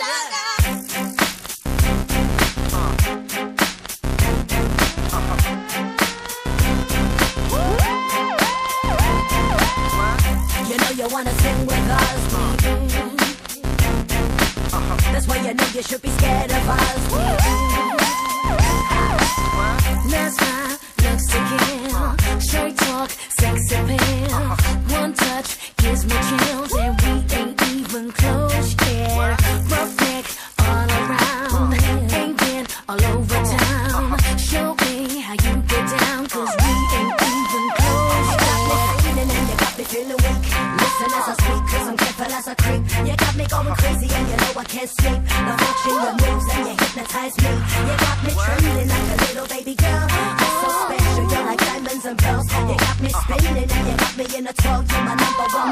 You know you wanna sing with us. That's why you know you should be scared of us. That's my looks to kill. Straight talk, sex appeal. One touch gives me chills, and we ain't even close yet. Rough neck all around, ain't been all over town. Show me how you get down, 'cause we ain't even close yet. And you got me feeling weak. Listen as I speak, 'cause I'm careful as a creep. You got me going crazy, and you know I can't sleep. The watching your moves, and you hypnotize me. You got me trembling like a little baby girl. You're so special, you're like diamonds and pearls. You got me spinning, and you got me in a 12. You're my number one